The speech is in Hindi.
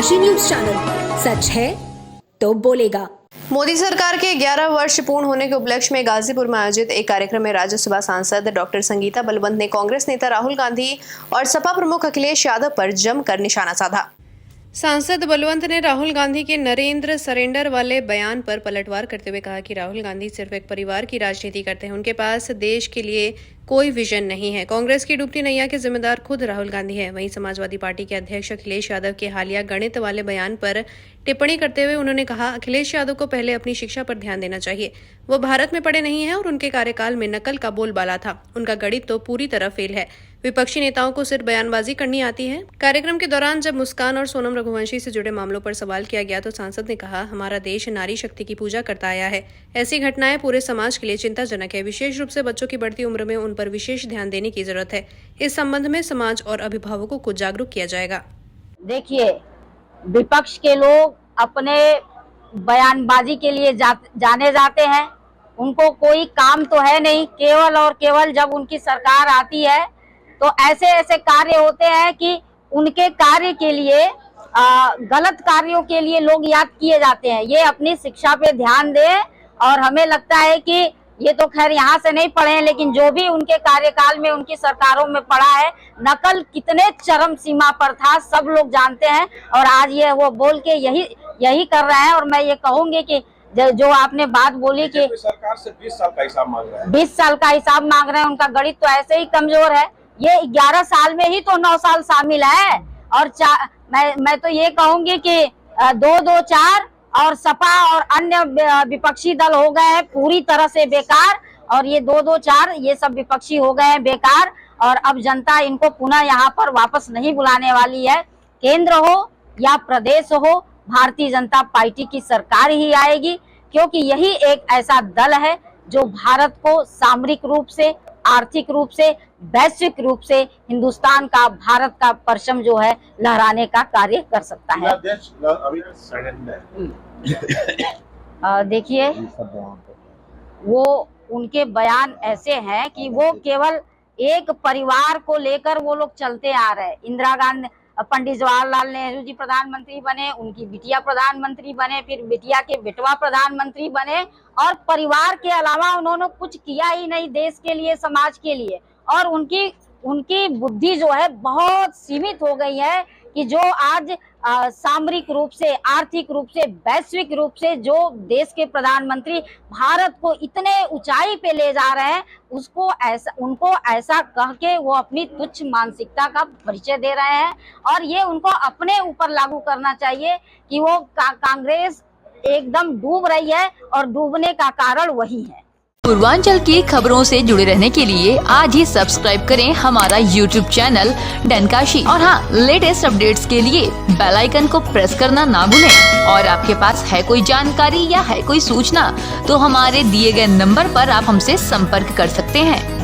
काशी न्यूज चैनल, सच है तो बोलेगा। मोदी सरकार के 11 वर्ष पूर्ण होने के उपलक्ष्य में गाजीपुर में आयोजित एक कार्यक्रम में राज्यसभा सांसद डॉक्टर संगीता बलवंत ने कांग्रेस नेता राहुल गांधी और सपा प्रमुख अखिलेश यादव पर जमकर निशाना साधा। सांसद बलवंत ने राहुल गांधी के नरेंद्र सरेंडर वाले बयान पर पलटवार करते हुए कहा कि राहुल गांधी सिर्फ एक परिवार की राजनीति करते हैं, उनके पास देश के लिए कोई विजन नहीं है। कांग्रेस की डूबती नैया के जिम्मेदार खुद राहुल गांधी है। वहीं समाजवादी पार्टी के अध्यक्ष अखिलेश यादव के हालिया गणित वाले बयान पर टिप्पणी करते हुए उन्होंने कहा, अखिलेश यादव को पहले अपनी शिक्षा पर ध्यान देना चाहिए। वो भारत में पढ़े नहीं है और उनके कार्यकाल में नकल का बोलबाला था। उनका गणित तो पूरी तरह फेल है। विपक्षी नेताओं को सिर्फ बयानबाजी करनी आती है। कार्यक्रम के दौरान जब मुस्कान और सोनम रघुवंशी से जुड़े मामलों पर सवाल किया गया तो सांसद ने कहा, हमारा देश नारी शक्ति की पूजा करता आया है। ऐसी घटनाएं पूरे समाज के लिए चिंताजनक है। विशेष रूप से बच्चों की बढ़ती उम्र में उन पर विशेष ध्यान देने की जरूरत है। इस संबंध में समाज और अभिभावकों को जागरूक किया जाएगा। देखिए, विपक्ष के लोग अपने बयानबाजी के लिए जाने जाते हैं। उनको कोई काम तो है नहीं, केवल और केवल जब उनकी सरकार आती है तो ऐसे ऐसे कार्य होते हैं कि उनके कार्य के लिए गलत कार्यों के लिए लोग याद किए जाते हैं। ये अपनी शिक्षा पे ध्यान दें। और हमें लगता है कि ये तो खैर यहाँ से नहीं पढ़े हैं, लेकिन जो भी उनके कार्यकाल में उनकी सरकारों में पड़ा है, नकल कितने चरम सीमा पर था सब लोग जानते हैं। और आज ये वो बोल के यही कर रहे हैं। और मैं ये कहूंगी कि जो आपने बात बोली कि सरकार से 20 साल का हिसाब मांग रहे हैं, 20 साल का हिसाब मांग रहे हैं, उनका गणित तो ऐसे ही कमजोर है। ये 11 साल में ही तो 9 साल शामिल है। और मैं तो ये कहूंगी कि 2-2-4 और सपा और अन्य विपक्षी दल हो गए हैं पूरी तरह से बेकार। और ये 2-2-4 ये सब विपक्षी हो गए हैं बेकार। और अब जनता इनको पुनः यहाँ पर वापस नहीं बुलाने वाली है। केंद्र हो या प्रदेश हो, भारतीय जनता पार्टी की सरकार ही आएगी, क्योंकि यही एक ऐसा दल है जो भारत को सामरिक रूप से, आर्थिक रूप से, वैश्विक रूप से हिंदुस्तान का, भारत का परचम जो है लहराने का कार्य कर सकता है। देखिए, वो उनके बयान ऐसे हैं कि वो केवल एक परिवार को लेकर वो लोग चलते आ रहे हैं। इंदिरा गांधी, पंडित जवाहरलाल नेहरू जी प्रधानमंत्री बने, उनकी बिटिया प्रधानमंत्री बने, फिर बिटिया के बेटवा प्रधानमंत्री बने, और परिवार के अलावा उन्होंने कुछ किया ही नहीं देश के लिए, समाज के लिए। और उनकी बुद्धि जो है बहुत सीमित हो गई है कि जो आज सामरिक रूप से, आर्थिक रूप से, वैश्विक रूप से जो देश के प्रधानमंत्री भारत को इतने ऊंचाई पे ले जा रहे हैं, उनको ऐसा कह के वो अपनी तुच्छ मानसिकता का परिचय दे रहे हैं। और ये उनको अपने ऊपर लागू करना चाहिए कि वो कांग्रेस एकदम डूब रही है और डूबने का कारण वही है। पूर्वांचल की खबरों से जुड़े रहने के लिए आज ही सब्सक्राइब करें हमारा YouTube चैनल डनकाशी। और हाँ, लेटेस्ट अपडेट्स के लिए बेल आइकन को प्रेस करना ना भूलें। और आपके पास है कोई जानकारी या है कोई सूचना तो हमारे दिए गए नंबर पर आप हमसे संपर्क कर सकते हैं।